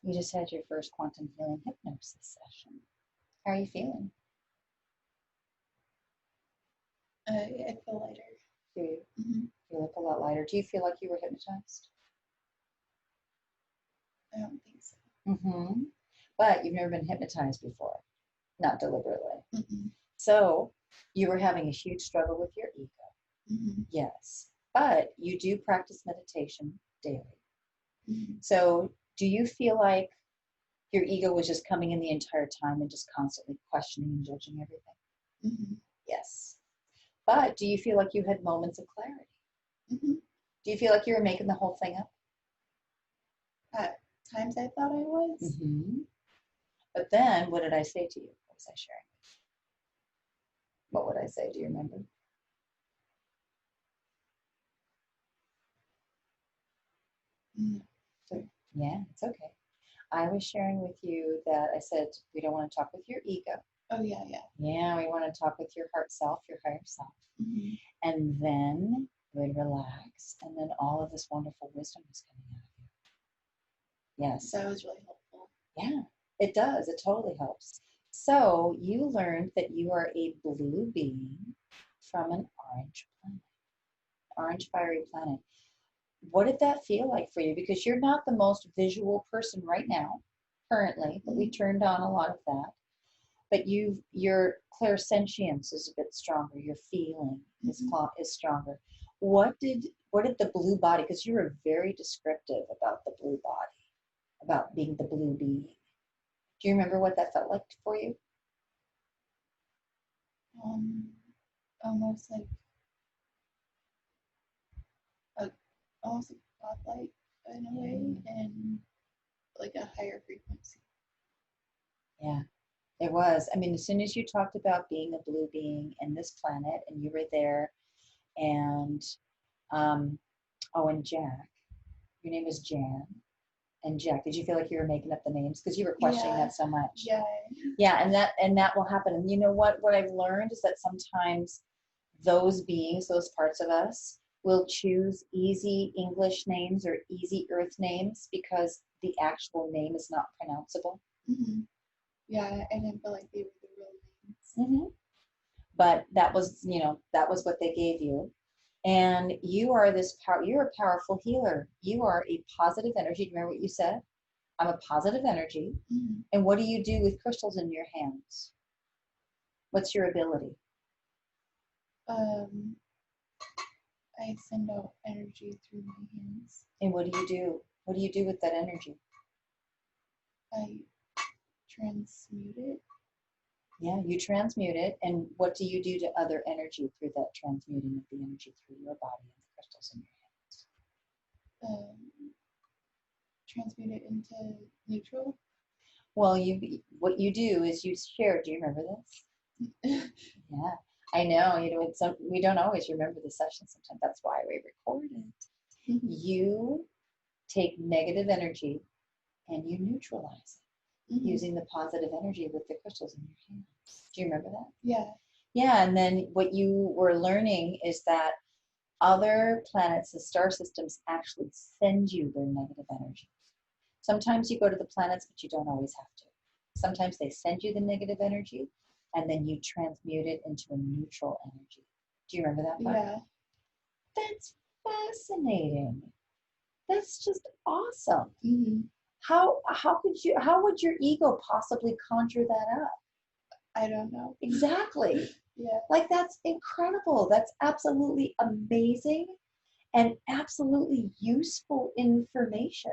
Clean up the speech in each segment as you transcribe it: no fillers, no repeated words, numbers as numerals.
You just had your first quantum healing hypnosis session. How are you feeling? I feel lighter. Do you? Mm-hmm. You look a lot lighter. Do you feel like you were hypnotized? I don't think so. Mm-hmm. But you've never been hypnotized before, not deliberately. Mm-hmm. So you were having a huge struggle with your ego. Mm-hmm. Yes. But you do practice meditation daily. Mm-hmm. So do you feel like your ego was just coming in the entire time and just constantly questioning and judging everything? Mm-hmm. Yes. But do you feel like you had moments of clarity? Mm-hmm. Do you feel like you were making the whole thing up? At times I thought I was. Mm-hmm. But then what did I say to you? What was I sharing? What would I say? Do you remember? Mm-hmm. Yeah, it's okay. I was sharing with you that I said we don't want to talk with your ego. Oh, yeah, yeah. Yeah, we want to talk with your heart self, your higher self. Mm-hmm. And then you would relax, and then all of this wonderful wisdom is coming out of you. Yes. That was really helpful. Yeah, it does. It totally helps. So you learned that you are a blue being from an orange planet, orange fiery planet. What did that feel like for you? Because you're not the most visual person right now, currently, but we turned on a lot of that. But your clairsentience is a bit stronger. Your feeling is stronger. What did the blue body? Because you were very descriptive about the blue body, about being the blue being. Do you remember what that felt like for you? Almost like a almost like a spotlight in a way, and like a higher frequency. Yeah, it was. I mean, as soon as you talked about being a blue being in this planet, and you were there, and and Jack, your name is Jan, and Jack. Did you feel like you were making up the names because you were questioning that so much? Yeah. Yeah, and that will happen. And you know what I've learned is that sometimes those beings, those parts of us, will choose easy English names or easy Earth names because the actual name is not pronounceable. Mm-hmm. Yeah, I didn't feel like they were the real names. Mm-hmm. But that was, that was what they gave you. And you are you're a powerful healer. You are a positive energy. Do you remember what you said? I'm a positive energy. Mm-hmm. And what do you do with crystals in your hands? What's your ability? I send out energy through my hands. And what do you do? What do you do with that energy? I transmute it. Yeah, you transmute it. And what do you do to other energy through that transmuting of the energy through your body and the crystals in your hands? Transmute it into neutral. Well, what you do is you share. Do you remember this? Yeah, I know. We don't always remember the session sometimes. That's why we record it. Mm-hmm. You take negative energy and you neutralize it using the positive energy with the crystals in your hands. Do you remember that? Yeah. Yeah, and then what you were learning is that other planets, the star systems, actually send you their negative energy. Sometimes you go to the planets, but you don't always have to. Sometimes they send you the negative energy, and then you transmute it into a neutral energy. Do you remember that part? Yeah. That's fascinating. That's just awesome. Mm-hmm. How would your ego possibly conjure that up? I don't know. Exactly. Yeah. Like, that's incredible. That's absolutely amazing and absolutely useful information.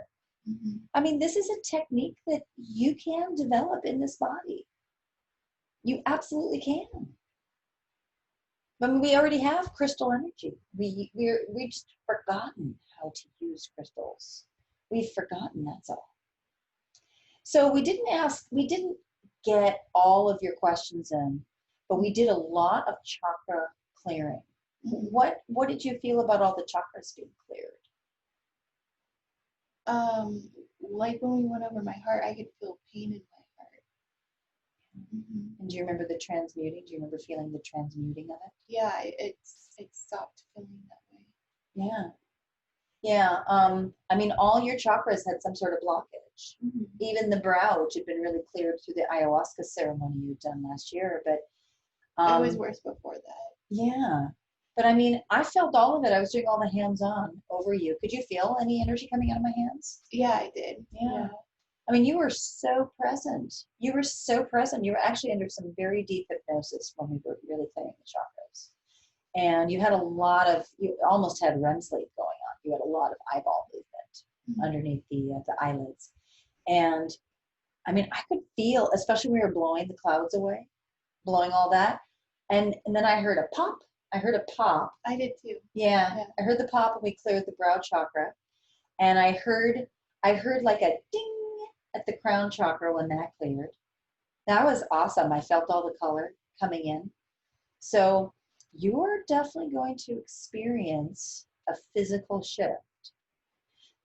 Mm-hmm. I mean, this is a technique that you can develop in this body. You absolutely can. I mean, we already have crystal energy. We've just forgotten how to use crystals. We've forgotten, that's all. So we didn't get all of your questions in, but we did a lot of chakra clearing. Mm-hmm. What did you feel about all the chakras being cleared? Like when we went over my heart, I could feel pain in my heart. Mm-hmm. And do you remember the transmuting? Do you remember feeling the transmuting of it? Yeah, it stopped feeling that way. Yeah. Yeah. I mean, all your chakras had some sort of blockage. coverage. Even the brow, which had been really cleared through the ayahuasca ceremony you'd done last year. But it was worse before that. yeah. But I mean, I felt all of it. I was doing all the hands-on over you. Could you feel any energy coming out of my hands? Yeah, I did. Yeah. I mean, you were so present. You were so present. You were actually under some very deep hypnosis when we were really clearing the chakras. And you had you almost had REM sleep going on. You had a lot of eyeball movement underneath the eyelids. And I mean, I could feel, especially when we were blowing the clouds away, blowing all that. And then I heard a pop. I heard a pop. I did too. Yeah. I heard the pop when we cleared the brow chakra. And I heard like a ding at the crown chakra when that cleared. That was awesome. I felt all the color coming in. So you're definitely going to experience a physical shift.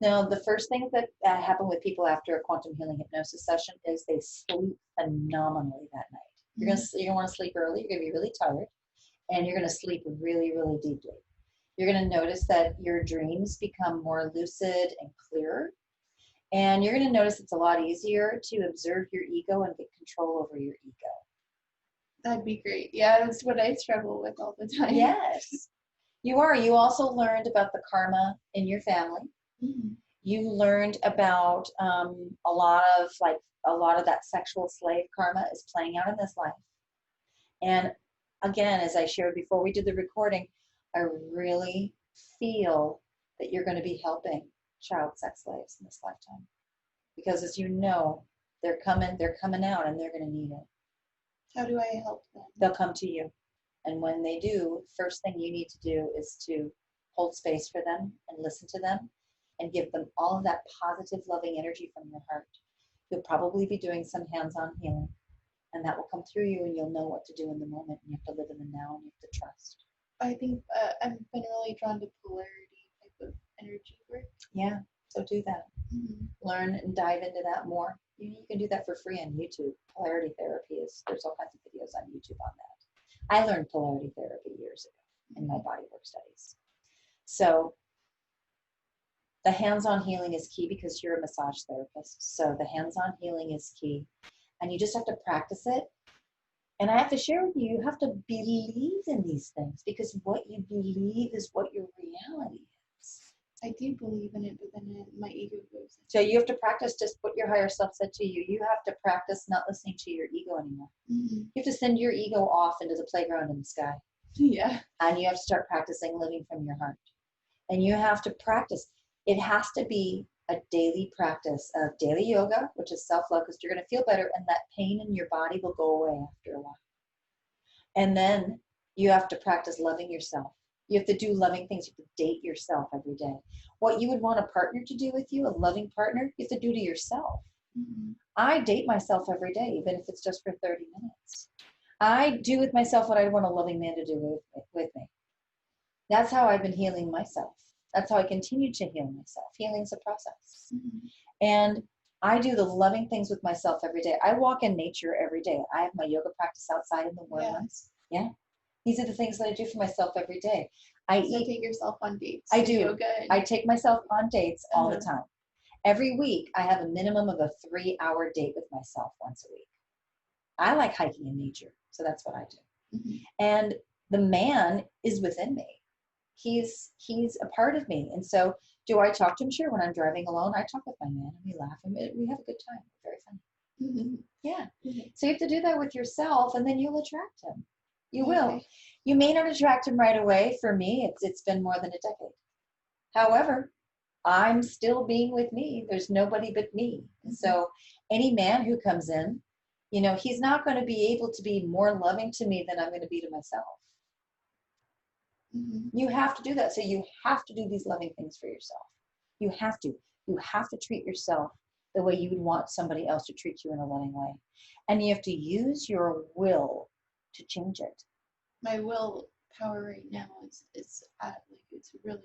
Now, the first thing that happen with people after a quantum healing hypnosis session is they sleep phenomenally that night. You're gonna want to sleep early. You're gonna be really tired, and you're gonna sleep really, really deeply. You're gonna notice that your dreams become more lucid and clearer. And you're going to notice it's a lot easier to observe your ego and get control over your ego. That'd be great. Yeah, that's what I struggle with all the time. Yes, you are. You also learned about the karma in your family. You learned about a lot of that sexual slave karma is playing out in this life. And again, as I shared before we did the recording, I really feel that you're going to be helping child sex slaves in this lifetime, because as you know, they're coming out, and they're going to need it. How do I help them? They'll come to you, and when they do, first thing you need to do is to hold space for them and listen to them and give them all of that positive, loving energy from your heart. You'll probably be doing some hands-on healing, and that will come through you, and you'll know what to do in the moment, and you have to live in the now, and you have to trust. I think I've been really drawn to polarity type of energy work. Yeah, so do that. Learn and dive into that more. You can do that for free on YouTube. Polarity therapy there's all kinds of videos on YouTube on that. I learned polarity therapy years ago in my bodywork studies. So the hands-on healing is key because you're a massage therapist. So the hands-on healing is key, and you just have to practice it. And I have to share with you, you have to believe in these things, because what you believe is what your reality is. I do believe in it, but then my ego goes in. So you have to practice just what your higher self said to you. You have to practice not listening to your ego anymore. You have to send your ego off into the playground in the sky. Yeah. And you have to start practicing living from your heart. And you have to practice. It has to be a daily practice of daily yoga, which is self-love, because you're going to feel better, and that pain in your body will go away after a while. And then you have to practice loving yourself. You have to do loving things. You have to date yourself every day. What you would want a partner to do with you, a loving partner, you have to do to yourself. I date myself every day, even if it's just for 30 minutes. I do with myself what I want a loving man to do with me. That's how I've been healing myself. That's how I continue to heal myself. Healing's a process. And I do the loving things with myself every day. I walk in nature every day. I have my yoga practice outside in the warm months. Yeah. These are the things that I do for myself every day. Take yourself on dates. I do. Yoga I take myself on dates all the time. Every week, I have a minimum of a 3-hour date with myself once a week. I like hiking in nature, so that's what I do. And the man is within me. He's a part of me. And so do I talk to him? Sure. When I'm driving alone, I talk with my man, and we laugh, and we have a good time. Very funny. Yeah. So you have to do that with yourself, and then you'll attract him. You will. You may not attract him right away. For me, it's been more than a decade. However, I'm still being with me. There's nobody but me. And so any man who comes in, he's not going to be able to be more loving to me than I'm going to be to myself. You have to do that. So you have to do these loving things for yourself. You have to. You have to treat yourself the way you would want somebody else to treat you in a loving way. And you have to use your will to change it. My will power right now it's really low.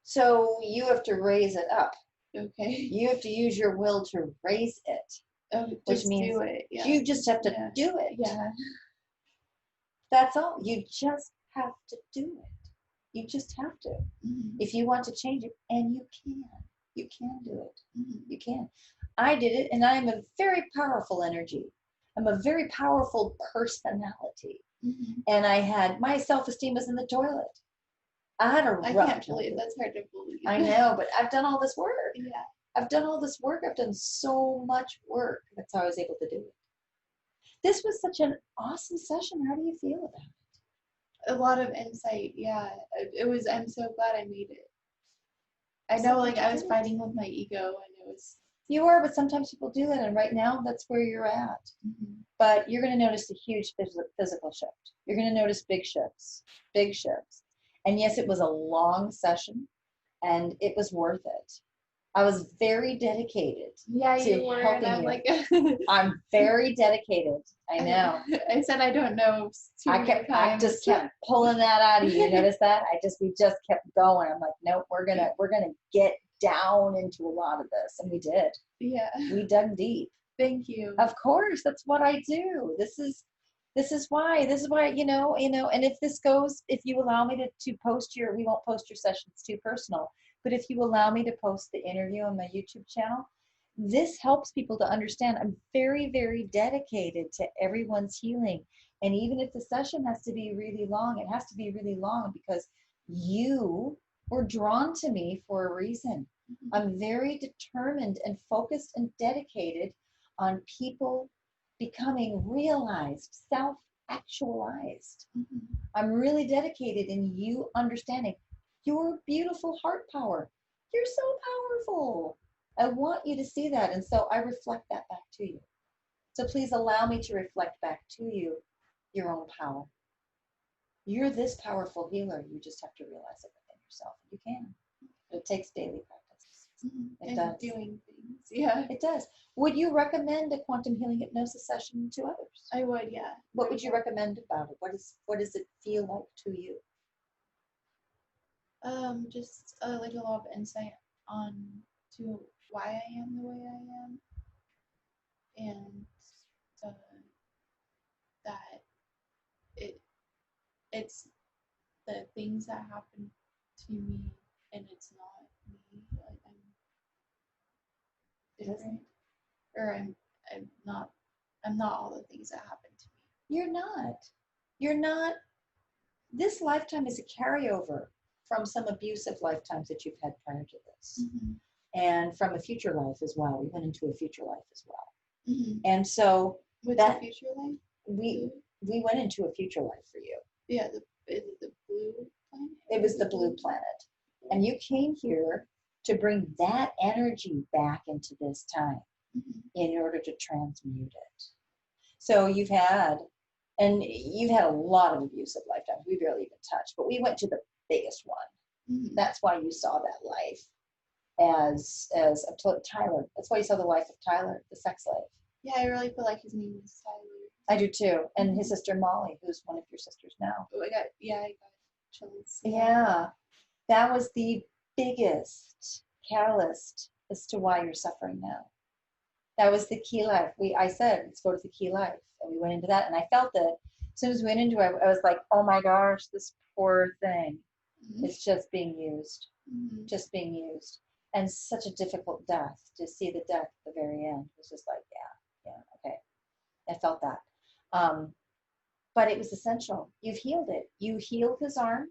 So you have to raise it up. Okay. You have to use your will to raise it. Which means do it. Yeah. You just have to do it. Yeah. That's all. You just have to do it. You just have to. If you want to change it, and you can do it. You can. I did it, and I'm a very powerful energy. I'm a very powerful personality. Mm-hmm. And I had my self-esteem was in the toilet. I had a I rough can't believe that's hard to believe. I know, but I've done all this work. Yeah. I've done all this work. I've done so much work. That's how I was able to do it. This was such an awesome session. How do you feel about it? A lot of insight. Yeah. It was, I'm so glad I made it. I I'm know, so like, glad I you was did it. fighting with my ego, and it was. You are, but sometimes people do that. And right now, that's where you're at. Mm-hmm. But you're going to notice a huge physical shift. You're going to notice big shifts, big shifts. And yes, it was a long session, and it was worth it. I was very dedicated Yeah, to you were, and helping I'm you. like, I'm very dedicated. I know. I said I don't know too many I times. just kept pulling that out of you. You notice that? We just kept going. I'm like, nope, we're gonna get down into a lot of this, and we did. Yeah. We dug deep. Thank you. Of course, that's what I do. This is why and if you allow me to post we won't post your sessions too personal, but if you allow me to post the interview on my YouTube channel, this helps people to understand I'm very, very dedicated to everyone's healing. And even if the session has to be really long, it has to be really long because you were drawn to me for a reason. Mm-hmm. I'm very determined and focused and dedicated on people becoming realized, self-actualized. Mm-hmm. I'm really dedicated in you understanding your beautiful heart power. You're so powerful. I want you to see that. And so I reflect that back to you. So please allow me to reflect back to you your own power. You're this powerful healer. You just have to realize it within yourself. You can. But it takes daily practice. Mm-hmm. It and does. Doing things. Yeah. It does. Would you recommend a quantum healing hypnosis session to others? I would, yeah. What would you recommend about it? What does it feel like to you? Just like a lot of insight on to why I am the way I am, and uh, that it's the things that happen to me, and it's not me. Like I'm different, or I'm not all the things that happen to me. You're not. You're not. This lifetime is a carryover from some abusive lifetimes that you've had prior to this. Mm-hmm. And from a future life as well. We went into a future life as well. Mm-hmm. And so what's the future life? We went into a future life for you. Yeah, is it the blue planet? It was the blue planet. And you came here to bring that energy back into this time in order to transmute it. So you've had a lot of abusive lifetimes. We barely even touched, but we went to the biggest one. That's why you saw that life as Tyler. That's why you saw the life of Tyler, the sex slave. Yeah, I really feel like his name is Tyler. I do too. And his sister Molly, who's one of your sisters now. Oh, I got chills. Yeah. That was the biggest catalyst as to why you're suffering now. That was the key life. I said, let's go to the key life. And we went into that. And I felt it. As soon as we went into it, I was like, oh my gosh, this poor thing is just being used. Just being used. And such a difficult death. To see the death at the very end was just like, yeah, okay. I felt that. But it was essential. You've healed it. You healed his arm.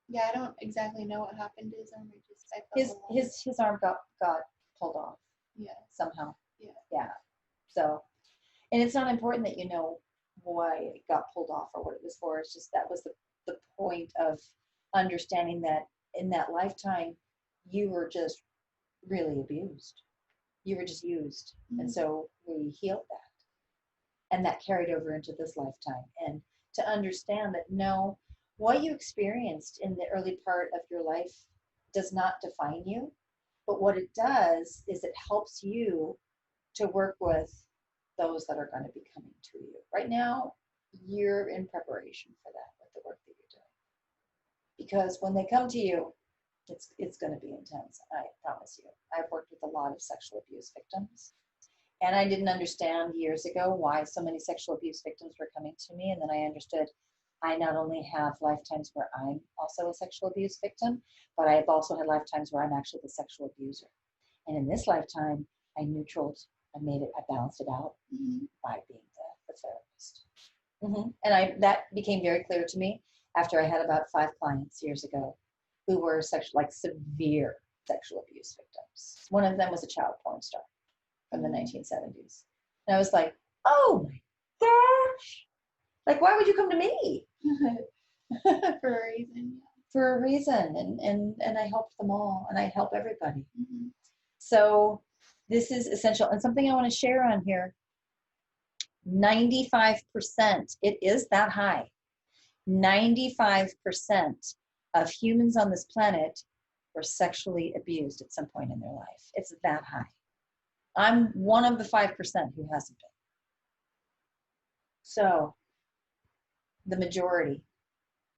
Yeah, I don't exactly know what happened to his arm. His arm got pulled off. Yeah. Somehow. Yeah. Yeah. So, and it's not important that you know why it got pulled off or what it was for. It's just that was the point of understanding that in that lifetime you were just really abused. You were just used. And so we healed that. And that carried over into this lifetime. And to understand that no, what you experienced in the early part of your life does not define you, but what it does is it helps you to work with those that are going to be coming to you. Right now, you're in preparation for that with the work that you're doing. Because when they come to you, it's going to be intense. I promise you. I've worked with a lot of sexual abuse victims. And I didn't understand years ago why so many sexual abuse victims were coming to me. And then I understood I not only have lifetimes where I'm also a sexual abuse victim, but I've also had lifetimes where I'm actually the sexual abuser. And in this lifetime, I neutraled, I balanced it out Mm-hmm. by being the therapist. And that became very clear to me after I had about 5 clients years ago who were severe sexual abuse victims. One of them was a child porn star from the 1970s. And I was like, oh my gosh, like, why would you come to me? For a reason. For a reason. And I helped them all, and I help everybody. Mm-hmm. So this is essential. And something I want to share on here, 95%, it is that high. 95% of humans on this planet were sexually abused at some point in their life. It's that high. I'm one of the 5% who hasn't been. So the majority.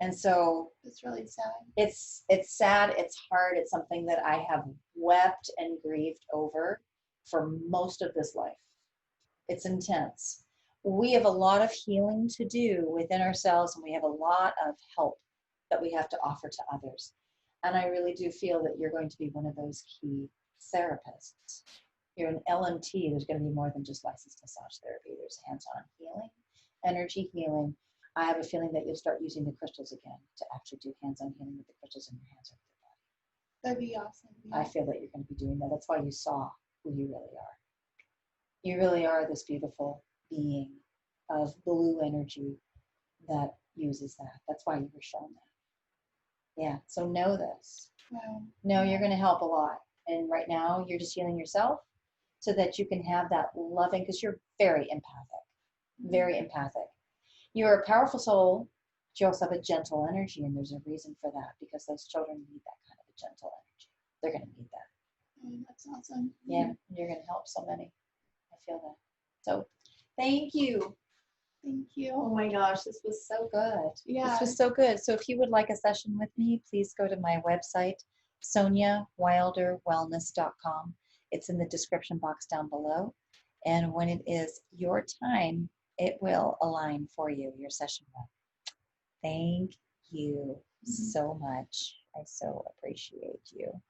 And so it's really sad. It's sad, it's hard, it's something that I have wept and grieved over for most of this life. It's intense. We have a lot of healing to do within ourselves, and we have a lot of help that we have to offer to others. And I really do feel that you're going to be one of those key therapists. You're an LMT. There's going to be more than just licensed massage therapy. There's hands-on healing, energy healing. I have a feeling that you'll start using the crystals again to actually do hands-on healing with the crystals in your hands or with your body. That'd be awesome. Yeah. I feel that you're going to be doing that. That's why you saw who you really are. You really are this beautiful being of blue energy that uses that. That's why you were shown that. Yeah, so know this. Wow. Know you're going to help a lot. And right now, you're just healing yourself so that you can have that loving, because you're very empathic, very empathic. You're a powerful soul, but you also have a gentle energy, and there's a reason for that, because those children need that kind of a gentle energy. They're going to need that. Oh, that's awesome. Yeah, you're going to help so many. I feel that. So thank you. Thank you. Oh my gosh, this was so good. Yeah. This was so good. So if you would like a session with me, please go to my website, soniawilderwellness.com. It's in the description box down below. And when it is your time, it will align for you, your session will. Thank you so much. I so appreciate you.